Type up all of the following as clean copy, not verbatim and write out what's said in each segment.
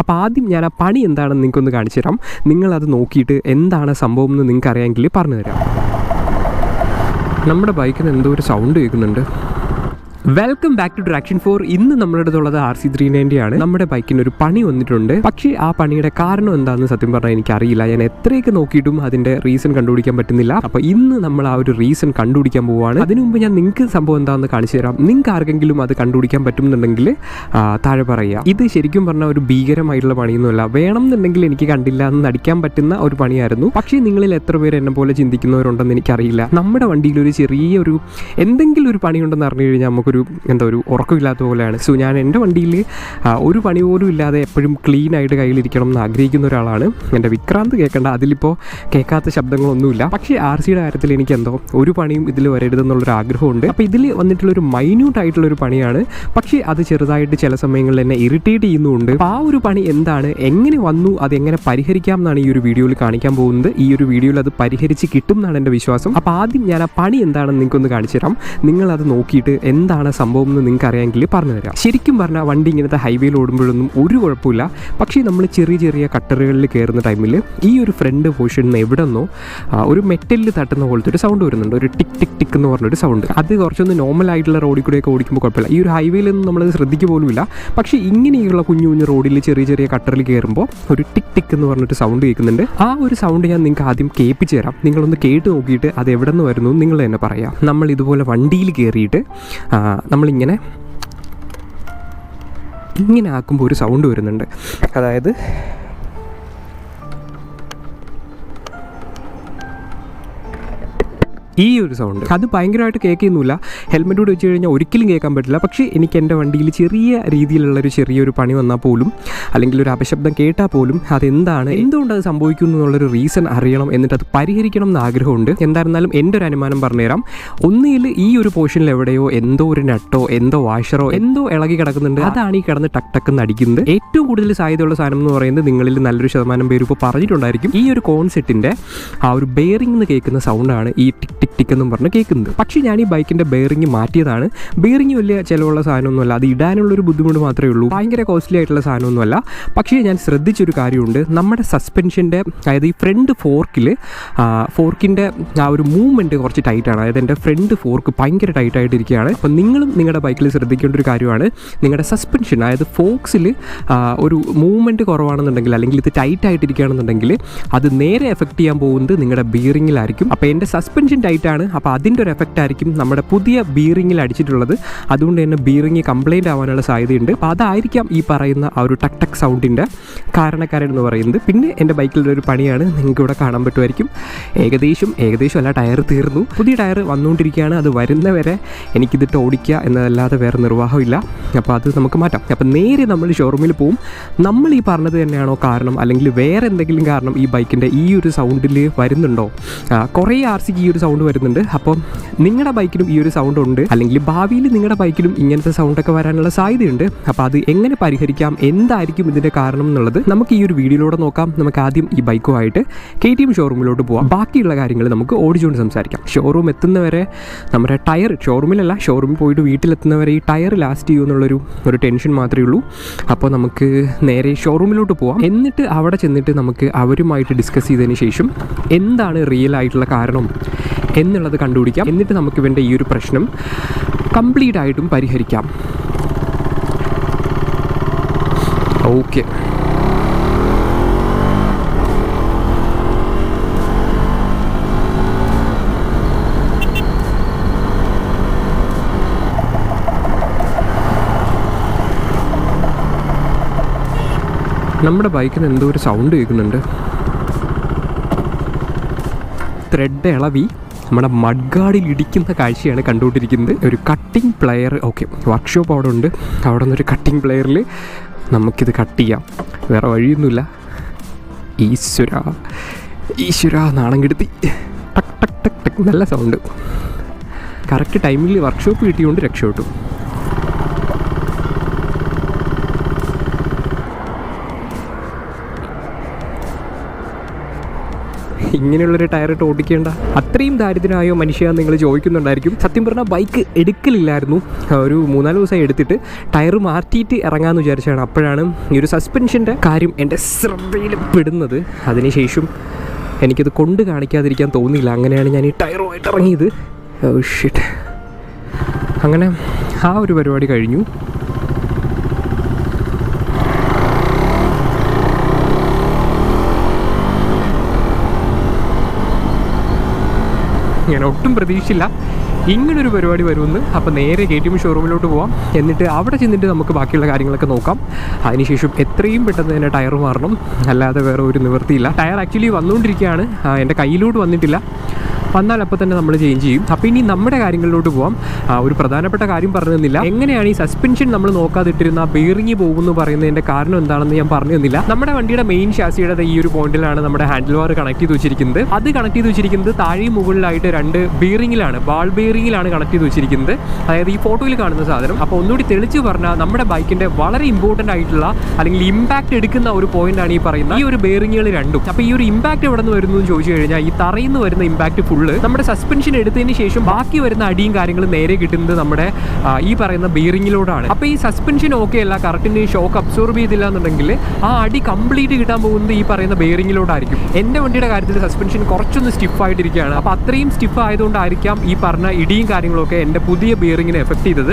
അപ്പോൾ ആദ്യം ഞാൻ ആ പണി എന്താണെന്ന് നിങ്ങൾക്കൊന്ന് കാണിച്ചു തരാം. നിങ്ങളത് നോക്കിയിട്ട് എന്താണ് സംഭവം എന്ന് നിങ്ങൾക്ക് അറിയാമെങ്കിൽ പറഞ്ഞു തരാം. നമ്മുടെ ബൈക്കിന് എന്തോ ഒരു സൗണ്ട് കേൾക്കുന്നുണ്ട്. Welcome back to Traction 4. ഇന്ന് നമ്മുടെ അടുത്തുള്ളത് RC390 ആണ്. നമ്മുടെ ബൈക്കിന് ഒരു പണി വന്നിട്ടുണ്ട്. പക്ഷേ ആ പണിയുടെ കാരണം എന്താണെന്ന് സത്യം പറഞ്ഞാൽ എനിക്കറിയില്ല. ഞാൻ എത്രയൊക്കെ നോക്കിയിട്ടും അതിൻ്റെ റീസൺ കണ്ടുപിടിക്കാൻ പറ്റുന്നില്ല. അപ്പോൾ ഇന്ന് നമ്മൾ ആ ഒരു റീസൺ കണ്ടുപിടിക്കാൻ പോവുകയാണ്. അതിനു മുമ്പ് ഞാൻ നിങ്ങൾക്ക് സംഭവം എന്താണെന്ന് കാണിച്ചു തരാം. നിങ്ങൾക്ക് ആർക്കെങ്കിലും അത് കണ്ടുപിടിക്കാൻ പറ്റുന്നുണ്ടെങ്കിൽ താഴെ പറയുക. ഇത് ശരിക്കും പറഞ്ഞാൽ ഒരു ഭീകരമായിട്ടുള്ള പണിയൊന്നുമല്ല. വേണം എന്നുണ്ടെങ്കിൽ എനിക്ക് കണ്ടില്ല എന്ന് നടിക്കാൻ പറ്റുന്ന ഒരു പണിയായിരുന്നു. പക്ഷേ നിങ്ങളിൽ എത്ര പേര് എന്നെ പോലെ ചിന്തിക്കുന്നവരുണ്ടെന്ന് എനിക്കറിയില്ല. നമ്മുടെ വണ്ടിയിൽ ഒരു ചെറിയൊരു എന്തെങ്കിലും ഒരു പണിയുണ്ടെന്ന് അറിഞ്ഞു കഴിഞ്ഞാൽ നമുക്ക് ഒരു ഉറക്കമില്ലാത്ത പോലെയാണ്. സോ ഞാൻ എൻ്റെ വണ്ടിയിൽ ഒരു പണി പോലും ഇല്ലാതെ എപ്പോഴും ക്ലീൻ ആയിട്ട് കയ്യിലിരിക്കണം എന്ന് ആഗ്രഹിക്കുന്ന ഒരാളാണ്. എൻ്റെ വിക്രാന്ത് കേൾക്കേണ്ട, അതിലിപ്പോൾ കേൾക്കാത്ത ശബ്ദങ്ങളൊന്നുമില്ല. പക്ഷേ RCയുടെ കാര്യത്തിൽ എനിക്ക് ഒരു പണിയും ഇതിൽ വരരുതെന്നുള്ളൊരു ആഗ്രഹമുണ്ട്. അപ്പോൾ ഇതിൽ വന്നിട്ടുള്ളൊരു മൈന്യൂട്ട് ആയിട്ടുള്ളൊരു പണിയാണ്. പക്ഷേ അത് ചെറുതായിട്ട് ചില സമയങ്ങളിൽ എന്നെ ഇറിറ്റേറ്റ് ചെയ്യുന്നുണ്ട്. അപ്പോൾ ആ ഒരു പണി എന്താണ്, എങ്ങനെ വന്നു, അതെങ്ങനെ പരിഹരിക്കാം എന്നാണ് ഈ ഒരു വീഡിയോയിൽ കാണിക്കാൻ പോകുന്നത്. ഈ ഒരു വീഡിയോയിൽ അത് പരിഹരിച്ച് കിട്ടും എന്നാണ് എൻ്റെ വിശ്വാസം. അപ്പോൾ ആദ്യം ഞാൻ ആ പണി എന്താണെന്ന് നിങ്ങൾക്കൊന്ന് കാണിച്ചു തരാം. നിങ്ങളത് നോക്കിയിട്ട് എന്താണ് സംഭവം എന്ന് നിങ്ങൾക്ക് അറിയാമെങ്കിൽ പറഞ്ഞു തരാം. ശരിക്കും പറഞ്ഞാൽ വണ്ടി ഇങ്ങനത്തെ ഹൈവേയിൽ ഓടുമ്പോഴൊന്നും ഒരു കുഴപ്പമില്ല. പക്ഷേ നമ്മൾ ചെറിയ ചെറിയ കട്ടറുകളിൽ കയറുന്ന ടൈമിൽ ഈ ഒരു ഫ്രണ്ട് പോർഷനിൽ നിന്ന് എവിടെ നിന്നോ ഒരു മെറ്റലിൽ തട്ടുന്ന പോലത്തെ ഒരു സൗണ്ട് വരുന്നുണ്ട്. ഒരു ടിക് ടിക് ടിക് എന്ന് പറഞ്ഞൊരു സൗണ്ട്. അത് കുറച്ചൊന്ന് നോർമലായിട്ടുള്ള റോഡിൽ കൂടെയൊക്കെ ഓടിക്കുമ്പോൾ കുഴപ്പമില്ല. ഈ ഒരു ഹൈവേയിലൊന്നും നമ്മളത് ശ്രദ്ധിക്കുക പോലുമില്ല. പക്ഷേ ഇങ്ങനെയുള്ള കുഞ്ഞു കുഞ്ഞു റോഡിൽ ചെറിയ ചെറിയ കട്ടറിൽ കയറുമ്പോൾ ഒരു ടിക് ടിക് എന്ന് പറഞ്ഞിട്ട് സൗണ്ട് കേൾക്കുന്നുണ്ട്. ആ ഒരു സൗണ്ട് ഞാൻ നിങ്ങൾക്ക് ആദ്യം കേൾപ്പിച്ച് തരാം. നിങ്ങളൊന്ന് കേട്ട് നോക്കിയിട്ട് അത് എവിടെ നിന്ന് വരുന്നു നിങ്ങൾ തന്നെ പറയാം. നമ്മൾ ഇതുപോലെ വണ്ടിയിൽ കയറിയിട്ട് നമ്മളിങ്ങനെ ആക്കുമ്പോൾ ഒരു സൗണ്ട് വരുന്നുണ്ട്. അതായത് ഈ ഒരു സൗണ്ട് അത് ഭയങ്കരമായിട്ട് കേൾക്കുന്നില്ല. ഹെൽമെറ്റ് കൂടി വെച്ച് കഴിഞ്ഞാൽ ഒരിക്കലും കേൾക്കാൻ പറ്റില്ല. പക്ഷേ എനിക്ക് എൻ്റെ വണ്ടിയിൽ ചെറിയൊരു പണി വന്നാൽ പോലും, അല്ലെങ്കിൽ ഒരു അപശബ്ദം കേട്ടാൽ പോലും എന്തുകൊണ്ട് അത് സംഭവിക്കുന്നു എന്നുള്ളൊരു റീസൺ അറിയണം, എന്നിട്ട് അത് പരിഹരിക്കണം എന്ന് ആഗ്രഹമുണ്ട്. എന്തായിരുന്നാലും എൻ്റെ ഒരു അനുമാനം പറഞ്ഞുതരാം. ഒന്നിൽ ഈ ഒരു പോർഷനിൽ എവിടെയോ എന്തോ ഒരു നട്ടോ എന്തോ വാഷറോ എന്തോ ഇളകി കിടക്കുന്നുണ്ട്. അതാണ് ഈ കിടന്ന് ടക്ക് ടക്ക് അടിക്കുന്നത്. ഏറ്റവും കൂടുതൽ സാധ്യതയുള്ള സാധനം എന്ന് പറയുന്നത് നിങ്ങളിൽ നല്ലൊരു ശതമാനം പേര് ഇപ്പോൾ പറഞ്ഞിട്ടുണ്ടായിരിക്കും. ഈ ഒരു കോൺസെപ്റ്റിൻ്റെ ആ ഒരു ബെയറിംഗ് എന്ന് കേൾക്കുന്ന സൗണ്ടാണ് ഈ ടിക് ടിക് ടിക് എന്നും പറഞ്ഞ് കേൾക്കുന്നത്. പക്ഷേ ഞാൻ ഈ ബൈക്കിൻ്റെ ബെയറിംഗ് മാറ്റിയതാണ്. ബെയറിംഗ് വലിയ ചിലവുള്ള സാധനമൊന്നുമല്ല. അത് ഇടാനുള്ളൊരു ബുദ്ധിമുട്ട് മാത്രമേ ഉള്ളൂ. ഭയങ്കര കോസ്റ്റ്ലി ആയിട്ടുള്ള സാധനമൊന്നുമല്ല. പക്ഷേ ഞാൻ ശ്രദ്ധിച്ചൊരു കാര്യമുണ്ട്. നമ്മുടെ സസ്പെൻഷൻ്റെ, അതായത് ഈ ഫ്രണ്ട് ഫോർക്കിൻ്റെ ആ ഒരു മൂവ്മെൻറ്റ് കുറച്ച് ടൈറ്റാണ്. അതായത് എൻ്റെ ഫ്രണ്ട് ഫോർക്ക് ഭയങ്കര ടൈറ്റായിട്ടിരിക്കുകയാണ്. അപ്പോൾ നിങ്ങളും നിങ്ങളുടെ ബൈക്കിൽ ശ്രദ്ധിക്കേണ്ട ഒരു കാര്യമാണ്, നിങ്ങളുടെ സസ്പെൻഷൻ, അതായത് ഫോക്സിൽ ഒരു മൂവ്മെൻറ്റ് കുറവാണെന്നുണ്ടെങ്കിൽ, അല്ലെങ്കിൽ ഇത് ടൈറ്റായിട്ടിരിക്കുകയാണെന്നുണ്ടെങ്കിൽ അത് നേരെ എഫക്റ്റ് ചെയ്യാൻ പോകുന്നത് നിങ്ങളുടെ ബിയറിങ്ങിലായിരിക്കും. അപ്പോൾ എൻ്റെ സസ്പെൻഷൻ ടൈറ്റാണ്. അപ്പോൾ അതിൻ്റെ ഒരു എഫക്റ്റ് ആയിരിക്കും നമ്മുടെ പുതിയ ബിയറിങ്ങിൽ അടിച്ചിട്ടുള്ളത്. അതുകൊണ്ട് തന്നെ ബിയറിങ് കംപ്ലൈൻറ്റ് ആവാനുള്ള സാധ്യതയുണ്ട്. അപ്പോൾ അതായിരിക്കാം ഈ പറയുന്ന ആ ഒരു ടക് ടക് സൗണ്ടിൻ്റെ കാരണക്കാരൻ എന്ന് പറയുന്നത്. പിന്നെ എൻ്റെ ബൈക്കിലുള്ള ഒരു പണിയാണ്, നിങ്ങൾക്ക് ഇവിടെ കാണാൻ പറ്റുമായിരിക്കും. ഏകദേശം അല്ല, ടയർ തീർന്നു. പുതിയ ടയർ വന്നുകൊണ്ടിരിക്കുകയാണ്. അത് വരുന്നവരെ എനിക്കിതിട്ട് ഓടിക്കുക എന്നതല്ലാതെ വേറെ നിർവാഹമില്ല. അപ്പോൾ അത് നമുക്ക് മാറ്റാം. അപ്പോൾ നേരെ നമ്മൾ ഷോറൂമിൽ പോവും. നമ്മൾ ഈ പറഞ്ഞത് തന്നെയാണോ കാരണം, അല്ലെങ്കിൽ വേറെ എന്തെങ്കിലും കാരണം ഈ ബൈക്കിൻ്റെ ഈ ഒരു സൗണ്ടിൽ വരുന്നുണ്ടോ? കുറേ RCക്ക് ഈ ഒരു സൗണ്ട് വരുന്നുണ്ട്. അപ്പം നിങ്ങളുടെ ബൈക്കിനും ഈ ഒരു സൗണ്ട് ഉണ്ട്, അല്ലെങ്കിൽ ഭാവിയിൽ നിങ്ങളുടെ ബൈക്കിലും ഇങ്ങനത്തെ സൗണ്ടൊക്കെ വരാനുള്ള സാധ്യതയുണ്ട്. അപ്പോൾ അത് എങ്ങനെ പരിഹരിക്കാം, എന്തായിരിക്കും ഇതിൻ്റെ കാരണം എന്നുള്ളത് നമുക്ക് ഈ ഒരു വീഡിയോയിലൂടെ നോക്കാം. നമുക്ക് ആദ്യം ഈ ബൈക്കുമായിട്ട് KTM ഷോറൂമിലോട്ട് പോകാം. ബാക്കിയുള്ള കാര്യങ്ങൾ നമുക്ക് ഓടിച്ചുകൊണ്ട് സംസാരിക്കാം. ഷോറൂം എത്തുന്നവരെ നമ്മുടെ ടയർ, ഷോറൂമിൽ പോയിട്ട് വീട്ടിലെത്തുന്നവരെ ഈ ടയർ ലാസ്റ്റ് ചെയ്യുമെന്നുള്ളൊരു ടെൻഷൻ മാത്രമേ ഉള്ളൂ. അപ്പോൾ നമുക്ക് നേരെ ഷോറൂമിലോട്ട് പോകാം. എന്നിട്ട് അവിടെ ചെന്നിട്ട് നമുക്ക് അവരുമായിട്ട് ഡിസ്കസ് ചെയ്തതിന് ശേഷം എന്താണ് റിയൽ ആയിട്ടുള്ള കാരണം എന്നുള്ളത് കണ്ടുപിടിക്കാം. എന്നിട്ട് നമുക്ക് വേണ്ട ഈ ഒരു പ്രശ്നം കംപ്ലീറ്റ് ആയിട്ടും പരിഹരിക്കാം. ഓക്കെ, നമ്മുടെ ബൈക്കിന് എന്തോ ഒരു സൗണ്ട് കേൾക്കുന്നുണ്ട്. ത്രെഡ് ഇളവി നമ്മുടെ മഡ് ഗാർഡിൽ ഇടിക്കുന്ന കാഴ്ചയാണ് കണ്ടുകൊണ്ടിരിക്കുന്നത്. ഒരു കട്ടിംഗ് പ്ലെയർ, ഓക്കെ, വർക്ക്ഷോപ്പ് അവിടെ ഉണ്ട്. അവിടെ നിന്നൊരു കട്ടിംഗ് പ്ലെയറിൽ നമുക്കിത് കട്ട് ചെയ്യാം. വേറെ വഴിയൊന്നുമില്ല. ഈശ്വര നാണം കെടുത്തി. ടക്ക് ടക്ക് ടക്ക് ടക്ക്, നല്ല സൗണ്ട്. കറക്റ്റ് ടൈമിൽ വർക്ക്ഷോപ്പ് കിട്ടിയോണ്ട് രക്ഷപ്പെട്ടു. ഇങ്ങനെയുള്ളൊരു ടയറിട്ട് ഓടിക്കേണ്ട? അത്രയും ദാരിദ്ര്യമായോ മനുഷ്യ നിങ്ങൾ ചോദിക്കുന്നുണ്ടായിരിക്കും. സത്യം പറഞ്ഞാൽ ബൈക്ക് എടുക്കലില്ലായിരുന്നു. ഒരു 3-4 ദിവസമായി എടുത്തിട്ട് ടയർ മാറ്റിയിട്ട് ഇറങ്ങാമെന്ന് വിചാരിച്ചാണ്. അപ്പോഴാണ് ഈ ഒരു സസ്പെൻഷൻ്റെ കാര്യം എൻ്റെ ശ്രദ്ധയിൽ പെടുന്നത്. അതിനുശേഷം എനിക്കത് കൊണ്ട് കാണിക്കാതിരിക്കാൻ തോന്നിയില്ല. അങ്ങനെയാണ് ഞാൻ ഈ ടയറുമായിട്ട് ഇറങ്ങിയത്. ഷിറ്റ്. അങ്ങനെ ആ ഒരു പരിപാടി കഴിഞ്ഞു. ഞാൻ ഒട്ടും പ്രതീക്ഷിച്ചില്ല ഇങ്ങനൊരു പരിപാടി വരുമെന്ന്. അപ്പോൾ നേരെ KTM ഷോറൂമിലോട്ട് പോവാം. എന്നിട്ട് അവിടെ ചെന്നിട്ട് നമുക്ക് ബാക്കിയുള്ള കാര്യങ്ങളൊക്കെ നോക്കാം. അതിനുശേഷം എത്രയും പെട്ടെന്ന് തന്നെ ടയർ മാറണം, അല്ലാതെ വേറെ ഒരു നിവൃത്തിയില്ല. ടയർ ആക്ച്വലി വന്നുകൊണ്ടിരിക്കുകയാണ്, എൻ്റെ കയ്യിലോട്ട് വന്നിട്ടില്ല. വന്നാൽ അപ്പോൾ തന്നെ നമ്മൾ ചേഞ്ച് ചെയ്യും. അപ്പോൾ ഇനി നമ്മുടെ കാര്യങ്ങളിലോട്ട് പോകാം. ഒരു പ്രധാനപ്പെട്ട കാര്യം പറഞ്ഞു തന്നില്ല. എങ്ങനെയാണ് ഈ സസ്പെൻഷൻ നമ്മൾ നോക്കാതിട്ടിരുന്ന ബെയറിംഗ് പോകുമെന്ന് പറയുന്നതിൻ്റെ കാരണം എന്താണെന്ന് ഞാൻ പറഞ്ഞു തന്നില്ല. നമ്മുടെ വണ്ടിയുടെ മെയിൻ ഷാസിയുടെ ഈ ഒരു പോയിന്റിലാണ് നമ്മുടെ ഹാൻഡിൽ ബാർ കണക്ട് ചെയ്ത് വെച്ചിരിക്കുന്നത്. അത് കണക്ട് ചെയ്ത് വെച്ചിരിക്കുന്നത് താഴെയും മുകളിലായിട്ട് 2 ബെയറിങ്ങിലാണ്, ബാൾ ബെയറിങ്ങിലാണ് കണക്ട് ചെയ്ത് വെച്ചിരിക്കുന്നത്. അതായത് ഈ ഫോട്ടോയിൽ കാണുന്ന സാധനം. അപ്പോൾ ഒന്നുകൂടി തെളിച്ച് പറഞ്ഞാൽ നമ്മുടെ ബൈക്കിൻ്റെ വളരെ ഇമ്പോർട്ടൻ്റ് ആയിട്ടുള്ള അല്ലെങ്കിൽ ഇമ്പാക്ട് എടുക്കുന്ന ഒരു പോയിന്റാണ് ഈ പറയുന്ന ഈ ഒരു ബെയറിങ്ങുകൾ രണ്ടും. അപ്പോൾ ഈ ഒരു ഇമ്പാക്ട് എവിടെ നിന്ന് വരുന്നു എന്ന് ചോദിച്ചു കഴിഞ്ഞാൽ, ഈ തറയിൽ നിന്ന് വരുന്ന ഇമ്പാക്ട് ഫുള്ള് നമ്മുടെ സസ്പെൻഷൻ എടുത്തതിന് ശേഷം ബാക്കി വരുന്ന അടിയും കാര്യങ്ങളും നേരെ കിട്ടുന്നത് നമ്മുടെ ഈ പറയുന്ന ബെയറിങ്ങിലോടാണ്. അപ്പോൾ ഈ സസ്പെൻഷൻ ഓക്കെ അല്ല, കറക്റ്റിന് ഷോക്ക് അബ്സോർബ് ചെയ്തില്ല എന്നുണ്ടെങ്കിൽ ആ അടി കംപ്ലീറ്റ് കിട്ടാൻ പോകുന്നത് ഈ പറയുന്ന ബെയറിങ്ങിലോടായിരിക്കും. എൻ്റെ വണ്ടിയുടെ കാര്യത്തിൽ സസ്പെൻഷൻ കുറച്ചൊന്ന് സ്റ്റിഫായിട്ടിരിക്കുകയാണ്. അപ്പോൾ അത്രയും സ്റ്റിഫ് ആയതുകൊണ്ടായിരിക്കാം ഈ പറഞ്ഞ ഇടിയും കാര്യങ്ങളൊക്കെ എൻ്റെ പുതിയ ബെയറിങ്ങിനെ എഫക്ട് ചെയ്തത്.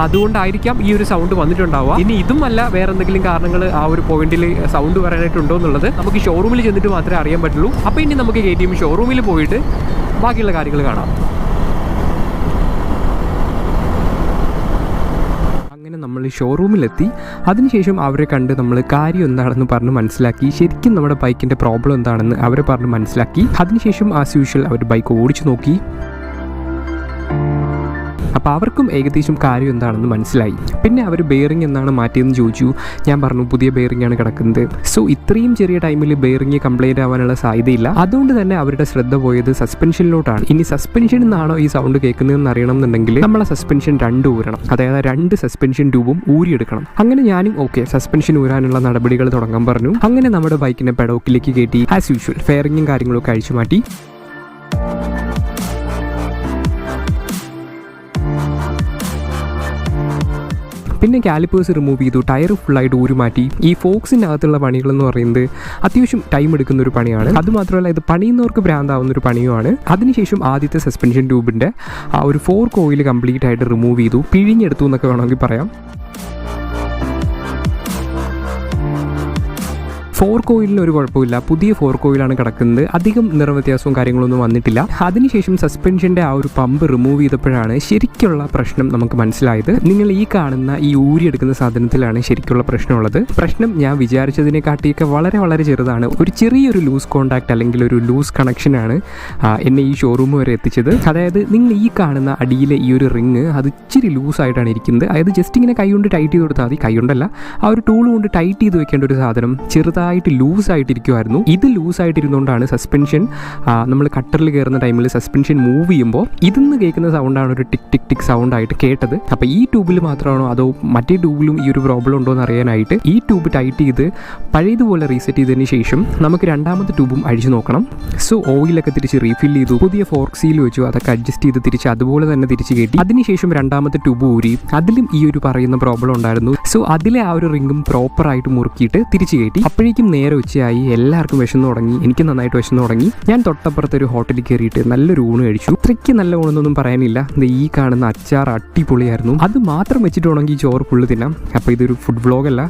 അതുകൊണ്ടായിരിക്കാം ഈ ഒരു സൗണ്ട് വന്നിട്ടുണ്ടാവുക. ഇനി ഇതും അല്ല വേറെ എന്തെങ്കിലും കാരണങ്ങൾ ആ ഒരു പോയിന്റിൽ സൗണ്ട് വരാനായിട്ടുണ്ടോ എന്നുള്ളത് നമുക്ക് ഷോറൂമിൽ ചെന്നിട്ട് മാത്രമേ അറിയാൻ പറ്റുള്ളൂ. അപ്പോൾ ഇനി നമുക്ക് KTM ഷോറൂമിൽ പോയിട്ട് ബാക്കിയുള്ള കാര്യങ്ങൾ കാണാം. അങ്ങനെ നമ്മൾ ഷോറൂമിലെത്തി. അതിനുശേഷം അവരെ കണ്ട് നമ്മൾ കാര്യം എന്താണെന്ന് പറഞ്ഞ് മനസ്സിലാക്കി. ശരിക്കും നമ്മുടെ ബൈക്കിൻ്റെ പ്രോബ്ലം എന്താണെന്ന് അവരെ പറഞ്ഞ് മനസ്സിലാക്കി. അതിനുശേഷം ആസ് യൂഷ്വൽ അവർ ബൈക്ക് ഓടിച്ചു നോക്കി. അപ്പോൾ അവർക്കും ഏകദേശം കാര്യം എന്താണെന്ന് മനസ്സിലായി. പിന്നെ അവർ ബെയറിംഗ് എന്നാണ് മാറ്റിയതെന്ന് ചോദിച്ചു. ഞാൻ പറഞ്ഞു പുതിയ ബെയറിംഗ് ആണ് കിടക്കുന്നത്. സോ ഇത്രയും ചെറിയ ടൈമിൽ ബെയറിംഗ് കംപ്ലൈൻറ്റ് ആവാനുള്ള സാധ്യതയില്ല. അതുകൊണ്ട് തന്നെ അവരുടെ ശ്രദ്ധ പോയത് സസ്പെൻഷനിലോട്ടാണ്. ഇനി സസ്പെൻഷനിൽ നിന്നാണോ ഈ സൗണ്ട് കേൾക്കുന്നതെന്ന് അറിയണം എന്നുണ്ടെങ്കിൽ നമ്മളെ സസ്പെൻഷൻ 2 ഊരണം. അതായത് 2 സസ്പെൻഷൻ ട്യൂബും ഊരിയെടുക്കണം. അങ്ങനെ ഞാനും ഓക്കെ സസ്പെൻഷൻ ഊരാനുള്ള നടപടികൾ തുടങ്ങാൻ പറഞ്ഞു. അങ്ങനെ നമ്മുടെ ബൈക്കിനെ പെഡോക്കിലേക്ക് കയറ്റി ആസ് യൂഷ്വൽ ഫെയറിങ്ങും കാര്യങ്ങളൊക്കെ അഴിച്ചു മാറ്റി. പിന്നെ കാലിപ്പേഴ്സ് റിമൂവ് ചെയ്തു, ടയർ ഫുള്ളായിട്ട് ഊരി മാറ്റി. ഈ ഫോക്സിൻ്റെ അകത്തുള്ള പണികളെന്ന് പറയുന്നത് അത്യാവശ്യം ടൈം എടുക്കുന്നൊരു പണിയാണ്. അതുമാത്രമല്ല ഇത് പണിയുന്നവർക്ക് ഭ്രാന്താവുന്നൊരു പണിയുമാണ്. അതിനുശേഷം ആദ്യത്തെ സസ്പെൻഷൻ ട്യൂബിൻ്റെ ആ ഒരു 4 കോയിൽ കംപ്ലീറ്റ് ആയിട്ട് റിമൂവ് ചെയ്തു, പിഴിഞ്ഞെടുത്തു എന്നൊക്കെ വേണമെങ്കിൽ പറയാം. 4 കോയിലിന് ഒരു കുഴപ്പമില്ല, പുതിയ 4 കോയിലാണ് കിടക്കുന്നത്. അധികം നിറവ്യത്യാസവും കാര്യങ്ങളൊന്നും വന്നിട്ടില്ല. അതിനുശേഷം സസ്പെൻഷൻ്റെ ആ ഒരു പമ്പ് റിമൂവ് ചെയ്തപ്പോഴാണ് ശരിക്കുള്ള പ്രശ്നം നമുക്ക് മനസ്സിലായത്. നിങ്ങൾ ഈ കാണുന്ന ഈ ഊരിയെടുക്കുന്ന സാധനത്തിലാണ് ശരിക്കുള്ള പ്രശ്നമുള്ളത്. പ്രശ്നം ഞാൻ വിചാരിച്ചതിനെക്കാട്ടിയൊക്കെ വളരെ വളരെ ചെറുതാണ്. ഒരു ചെറിയൊരു ലൂസ് കോണ്ടാക്ട് അല്ലെങ്കിൽ ഒരു ലൂസ് കണക്ഷനാണ് എന്നെ ഈ ഷോറൂം വരെ എത്തിച്ചത്. അതായത് നിങ്ങൾ ഈ കാണുന്ന അടിയിലെ ഈ ഒരു റിങ് അത് ഇച്ചിരി ലൂസായിട്ടാണ് ഇരിക്കുന്നത്. അതായത് ജസ്റ്റ് ഇങ്ങനെ കൈ കൊണ്ട് ടൈറ്റ് ചെയ്ത് കൊടുത്താൽ മതി. കൈ കൊണ്ടല്ല, ആ ഒരു ടൂൾ കൊണ്ട് ടൈറ്റ് ചെയ്ത് വെക്കേണ്ട ഒരു സാധനം ചെറുതായിട്ട് ലൂസായിട്ടിരിക്കുമായിരുന്നു. ഇത് ലൂസായിട്ടിരുന്നുകൊണ്ടാണ് സസ്പെൻഷൻ നമ്മൾ കട്ടറിൽ കയറുന്ന ടൈമിൽ സസ്പെൻഷൻ മൂവ് ചെയ്യുമ്പോൾ ഇതിന്ന് കേൾക്കുന്ന സൗണ്ടാണ് ഒരു ടിക് ടിക് ടിക് സൗണ്ടായിട്ട് കേട്ടത്. അപ്പോൾ ഈ ട്യൂബിൽ മാത്രമാണോ അതോ മറ്റേ ട്യൂബിലും ഈ ഒരു പ്രോബ്ലം ഉണ്ടോ എന്ന് അറിയാനായിട്ട് ഈ ട്യൂബ് ടൈറ്റ് ചെയ്ത് പഴയതുപോലെ റീസെറ്റ് ചെയ്തതിന് ശേഷം നമുക്ക് രണ്ടാമത്തെ ട്യൂബും അഴിച്ചു നോക്കണം. സോ ഓയിലൊക്കെ തിരിച്ച് റീഫിൽ ചെയ്തു, പുതിയ ഫോർക്ക് സീൽ വെച്ചു, അതൊക്കെ അഡ്ജസ്റ്റ് ചെയ്ത് തിരിച്ച് അതുപോലെ തന്നെ തിരിച്ച് കയറ്റി. അതിനുശേഷം രണ്ടാമത്തെ ട്യൂബ് ഊരി, അതിലും ഈ ഒരു പറയുന്ന പ്രോബ്ലം ഉണ്ടായിരുന്നു. സോ അതിലെ ആ ഒരു റിങ്ങും പ്രോപ്പറായിട്ട് മുറുക്കിയിട്ട് തിരിച്ച് കയറ്റി. അപ്പോഴേക്കും നേരെ ഉച്ചയായി, എല്ലാവർക്കും വിശന്നു തുടങ്ങി, എനിക്ക് നന്നായിട്ട് വിശന്നു തുടങ്ങി. ഞാൻ തൊട്ടപ്പുറത്തെ ഒരു ഹോട്ടലിൽ കയറിയിട്ട് നല്ലൊരു ഊണ് കഴിച്ചു. അത്രയ്ക്ക് നല്ല ഊണെന്നൊന്നും പറയാനില്ല. ഈ കാണുന്ന അച്ചാർ അടിപൊളിയായിരുന്നു. അത് മാത്രം വെച്ചിട്ട് വേണമെങ്കിൽ ചോറ് ഫുള്ള് തിന്നാം. അപ്പോൾ ഇതൊരു ഫുഡ് വ്ളോഗല്ല,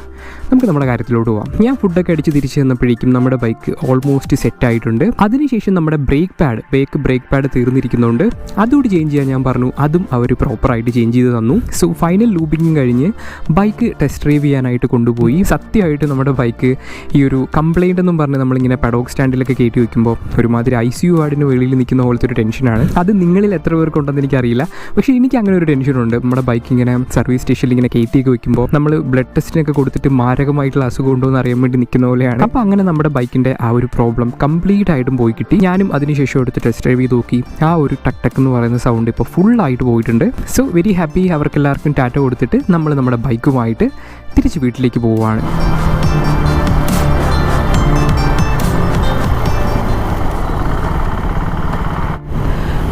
നമുക്ക് നമ്മുടെ കാര്യത്തിലോട്ട് പോകാം. ഞാൻ ഫുഡൊക്കെ അടിച്ച് തിരിച്ച് ചെന്നപ്പോഴേക്കും നമ്മുടെ ബൈക്ക് ഓൾമോസ്റ്റ് സെറ്റ് ആയിട്ടുണ്ട്. അതിനുശേഷം നമ്മുടെ ബ്രേക്ക് പാഡ് തീർന്നിരിക്കുന്നുണ്ട്, അതുകൂടി ചേഞ്ച് ചെയ്യാൻ ഞാൻ പറഞ്ഞു. അതും അവർ പ്രോപ്പറായിട്ട് ചേഞ്ച് ചെയ്ത് തന്നു. സോ ഫൈനൽ ലൂബിങ്ങും കഴിഞ്ഞ് ബൈക്ക് ടെസ്റ്റ് ഡ്രൈവ് ചെയ്യാനായിട്ട് കൊണ്ടുപോയി. സത്യമായിട്ട് നമ്മുടെ ബൈക്ക് ഈ ഒരു കംപ്ലൈൻ്റ് എന്നും പറഞ്ഞ് നമ്മളിങ്ങനെ പെഡോക്ക് സ്റ്റാൻഡിലൊക്കെ കയറ്റി വയ്ക്കുമ്പോൾ ഒരുമാതിരി ICU വാർഡിന് വെളിയിൽ നിൽക്കുന്ന പോലത്തെ ഒരു ടെൻഷനാണ്. അത് നിങ്ങളിൽ എത്ര പേർക്കുണ്ടെന്ന് എനിക്കറിയില്ല, പക്ഷേ എനിക്ക് അങ്ങനെ ഒരു ടെൻഷനുണ്ട്. നമ്മുടെ ബൈക്ക് ഇങ്ങനെ സർവീസ് സ്റ്റേഷനിൽ ഇങ്ങനെ കയറ്റിയൊക്കെ വയ്ക്കുമ്പോൾ നമ്മൾ ബ്ലഡ് ടെസ്റ്റിനൊക്കെ കൊടുത്തിട്ട് മാരകമായിട്ടുള്ള അസുഖം ഉണ്ടോ എന്ന് അറിയാൻ വേണ്ടി നിൽക്കുന്ന പോലെയാണ്. അപ്പോൾ അങ്ങനെ നമ്മുടെ ബൈക്കിൻ്റെ ആ ഒരു പ്രോബ്ലം കംപ്ലീറ്റ് ആയിട്ടും പോയി കിട്ടി. ഞാനും അതിനുശേഷം എടുത്ത് ടെസ്റ്റ് ഡ്രൈവ് ചെയ്ത് നോക്കി. ആ ഒരു ടക്ക് ടക്ക് എന്ന് പറയുന്ന സൗണ്ട് ഇപ്പോൾ ഫുള്ളായിട്ട് പോയിട്ടുണ്ട്. So very happy. അവർക്കെല്ലാവർക്കും ടാറ്റ കൊടുത്തിട്ട് നമ്മൾ നമ്മുടെ ബൈക്കുമായിട്ട് തിരിച്ച് വീട്ടിലേക്ക് പോവുകയാണ്.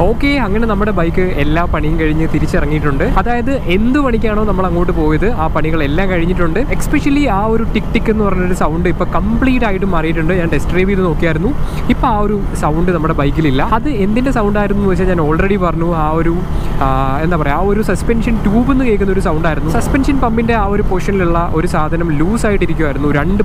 ഓക്കെ, അങ്ങനെ നമ്മുടെ ബൈക്ക് എല്ലാ പണിയും കഴിഞ്ഞ് തിരിച്ചിറങ്ങിയിട്ടുണ്ട്. അതായത് എന്ത് പണിക്കാണോ നമ്മൾ അങ്ങോട്ട് പോയത് ആ പണികളെല്ലാം കഴിഞ്ഞിട്ടുണ്ട്. എക്സ്പെഷ്യലി ആ ഒരു ടിക് ടിക് എന്ന് പറഞ്ഞൊരു സൗണ്ട് ഇപ്പോൾ കംപ്ലീറ്റ് ആയിട്ട് മാറിയിട്ടുണ്ട്. ഞാൻ ടെസ്റ്റ് ഡ്രൈവ് ചെയ്ത് നോക്കിയായിരുന്നു. ഇപ്പോൾ ആ ഒരു സൗണ്ട് നമ്മുടെ ബൈക്കിലില്ല. അത് എന്തിൻ്റെ സൗണ്ട് ആയിരുന്നു എന്ന് വെച്ചാൽ ഞാൻ ഓൾറെഡി പറഞ്ഞു. ആ ഒരു എന്താ പറയുക, ആ ഒരു സസ്പെൻഷൻ ട്യൂബ് എന്ന് കേൾക്കുന്ന ഒരു സൗണ്ട് ആയിരുന്നു. സസ്പെൻഷൻ പമ്പിൻ്റെ ആ ഒരു പോർഷനിലുള്ള ഒരു സാധനം ലൂസായിട്ടിരിക്കുമായിരുന്നു രണ്ട്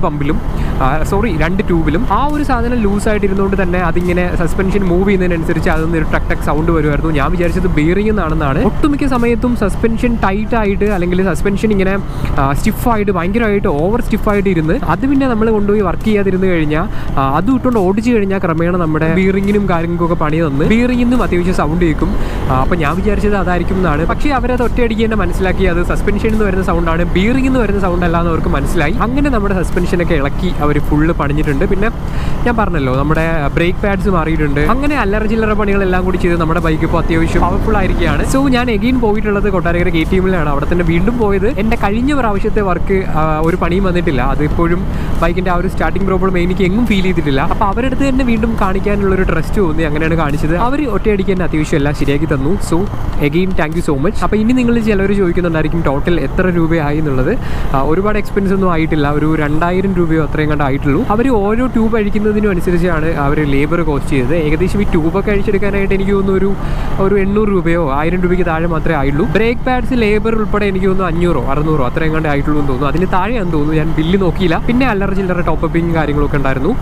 ട്യൂബിലും. ആ ഒരു സാധനം ലൂസായിട്ടിരുന്നുകൊണ്ട് തന്നെ അതിങ്ങനെ സസ്പെൻഷൻ മൂവ് ചെയ്യുന്നതിനനുസരിച്ച് അതിൽ നിന്ന് ഒരു ടക് ടക് സൗണ്ട് വരുമായിരുന്നു. ഞാൻ വിചാരിച്ചത് ബെയറിംഗ് എന്നാണെന്നാണ്. ഒട്ടുമിക്ക സമയത്തും സസ്പെൻഷൻ ടൈറ്റ് ആയിട്ട് അല്ലെങ്കിൽ സസ്പെൻഷൻ ഇങ്ങനെ സ്റ്റിഫായിട്ട് ഭയങ്കരമായിട്ട് ഓവർ സ്റ്റിഫായിട്ട് ഇരുന്ന് അത് പിന്നെ നമ്മൾ കൊണ്ടുപോയി വർക്ക് ചെയ്യാതിരുന്ന് കഴിഞ്ഞാൽ അത് ഇട്ടുകൊണ്ട് ഓടിച്ചു കഴിഞ്ഞാൽ ക്രമേണ നമ്മുടെ ബിയറിങ്ങിനും കാര്യങ്ങൾക്കൊക്കെ പണി തന്ന് ബിയറിംഗിൽ നിന്നും അത്യാവശ്യം സൗണ്ട് കേൾക്കും. അപ്പോൾ ഞാൻ വിചാരിച്ചത് അതായിരിക്കും എന്നാണ്. പക്ഷേ അവരത് ഒറ്റയടിക്ക് തന്നെ മനസ്സിലാക്കി അത് സസ്പെൻഷനിൽ നിന്ന് വരുന്ന സൗണ്ടാണ്, ബിയറിംഗിൽ നിന്ന് വരുന്ന സൗണ്ട് അല്ല എന്ന് അവർക്ക് മനസ്സിലായി. അങ്ങനെ നമ്മുടെ സസ്പെൻഷനൊക്കെ ഇളക്കി അവർ ഫുള്ള് പണിഞ്ഞിട്ടുണ്ട്. പിന്നെ ഞാൻ പറഞ്ഞല്ലോ നമ്മുടെ ബ്രേക്ക് പാഡ്സ് മാറിയിട്ടുണ്ട്. അങ്ങനെ അല്ലറ ചില്ലറ പണികളെല്ലാം കൂടി ചെയ്ത് നമ്മുടെ ബൈക്ക് ഇപ്പോൾ അത്യാവശ്യം പവർഫുൾ ആയിരിക്കുകയാണ്. സോ ഞാൻ എഗെയിൻ പോയിട്ടുള്ളത് കൊട്ടാരക്കര KTM അവിടെ തന്നെ വീണ്ടും പോയത്. എൻ്റെ കഴിഞ്ഞ പ്രാവശ്യത്തെ വർക്ക് ഒരു പണിയും വന്നിട്ടില്ല. അതിപ്പോഴും ബൈക്കിൻ്റെ ആ ഒരു സ്റ്റാർട്ടിംഗ് പ്രോബ്ലം എനിക്ക് എങ്ങും ഫീൽ ചെയ്തിട്ടില്ല. അപ്പോൾ അവരുടെ അടുത്ത് തന്നെ വീണ്ടും കാണിക്കാനുള്ളൊരു ട്രസ്റ്റ് തോന്നി. അങ്ങനെയാണ് കാണിച്ചത്. അവർ ഒറ്റയടിക്ക് തന്നെ അത്യാവശ്യം എല്ലാം ശരിയാക്കി തന്നു. So again thank you so much. അപ്പോൾ ഇനി നിങ്ങൾ ചിലർ ചോദിക്കുന്നുണ്ടായിരിക്കും ടോട്ടൽ എത്ര രൂപയായി എന്നുള്ളത്. ഒരുപാട് എക്സ്പെൻസ് ഒന്നും ആയിട്ടില്ല. ഒരു 2000 രൂപയോ അത്രയും കണ്ട് ആയിട്ടുള്ളൂ. അവർ ഓരോ ട്യൂബ് അഴിക്കുന്നതിനും അനുസരിച്ചാണ് അവർ ലേബർ കോസ്റ്റ് ചെയ്തത്. ഏകദേശം ഈ ട്യൂബൊക്കെ അഴിച്ചെടുക്കാനായിട്ട് എനിക്ക് തോന്നുന്നു ഒരു 800 രൂപയോ 1000 രൂപയ്ക്ക് താഴെ മാത്രമേ ആയുള്ളൂ. ബ്രേക്ക് പാഡ്സ് ലേബർ ഉൾപ്പെടെ എനിക്ക് തോന്നുന്നു 500 600 അത്രയും കണ്ട് ആയിട്ടുള്ളൂ എന്ന് തോന്നുന്നു. അതിന് താഴെയാണെന്ന് തോന്നുന്നു. ഞാൻ ബില്ല് നോക്കിയില്ല. പിന്നെ അല്ലറ ചില്ലറ ടോപ്പപ്പിങ് കാര്യങ്ങളൊക്കെ ഉണ്ടായിരുന്നു.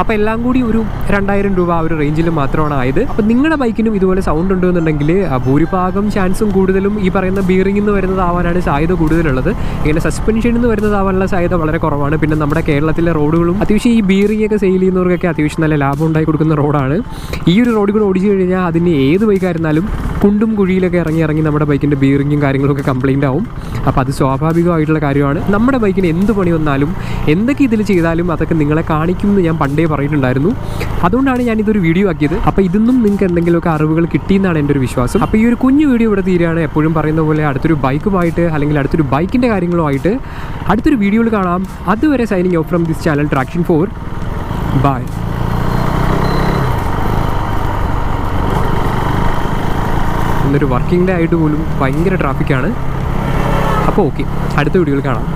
അപ്പോൾ എല്ലാം കൂടി ഒരു 2000 രൂപ ആ ഒരു റേഞ്ചിൽ മാത്രമാണ് ആയത്. അപ്പോൾ നിങ്ങളുടെ ബൈക്കിനും ഇതുപോലെ സൗണ്ട് ഉണ്ടെന്നുണ്ടെങ്കിൽ ഭൂരിഭാഗം ചാൻസും കൂടുതലും ഈ പറയുന്ന ബിയറിംഗിൽ നിന്ന് വരുന്നതാവാനാണ് സാധ്യത കൂടുതലുള്ളത്. ഇങ്ങനെ സസ്പെൻഷനിൽ നിന്ന് വരുന്നതാവാനുള്ള സാധ്യത വളരെ കുറവാണ്. പിന്നെ നമ്മുടെ കേരളത്തിലെ റോഡുകളും അത്യാവശ്യം ഈ ബിയറിംഗ് ഒക്കെ സെയിൽ ചെയ്യുന്നവർക്കൊക്കെ അത്യാവശ്യം നല്ല ലാഭം ഉണ്ടായി കൊടുക്കുന്ന റോഡാണ്. ഈ ഒരു റോഡിൽ കൂടെ ഓടിച്ചു കഴിഞ്ഞാൽ അതിന് ഏത് ബൈക്കായിരുന്നാലും കുണ്ടും കുഴിയിലൊക്കെ ഇറങ്ങി നമ്മുടെ ബൈക്കിൻ്റെ ബിയറിങ്ങും കാര്യങ്ങളൊക്കെ കംപ്ലൈൻ്റ് ആവും. അപ്പോൾ അത് സ്വാഭാവികമായിട്ടുള്ള കാര്യമാണ്. നമ്മുടെ ബൈക്കിന് എന്ത് പണി വന്നാലും എന്തൊക്കെ ഇതിൽ ചെയ്താലും അതൊക്കെ നിങ്ങളെ കാണിക്കും എന്ന് ഞാൻ പണ്ടേ പറഞ്ഞിട്ടുണ്ടായിരുന്നു. അതുകൊണ്ടാണ് ഞാനിതൊരു വീഡിയോ ആക്കിയത്. അപ്പോൾ ഇതൊന്നും നിങ്ങൾക്ക് എന്തെങ്കിലുമൊക്കെ അറിവുകൾ കിട്ടിയെന്നാണ് എൻ്റെ ഒരു വിശ്വാസം. അപ്പോൾ ഈ ഒരു കുഞ്ഞു വീഡിയോ ഇവിടെ തീരുകയാണ്. എപ്പോഴും പറയുന്ന പോലെ അടുത്തൊരു ബൈക്കുമായിട്ട് അല്ലെങ്കിൽ അടുത്തൊരു ബൈക്കിൻ്റെ കാര്യങ്ങളുമായിട്ട് അടുത്തൊരു വീഡിയോയിൽ കാണാം. അതുവരെ signing off from this channel Traction 4. Bye. ഇന്നൊരു വർക്കിംഗ് ഡേ ആയിട്ട് പോലും ഭയങ്കര ട്രാഫിക്കാണ്. അപ്പോൾ ഓക്കെ, അടുത്ത വീഡിയോയിൽ കാണാം.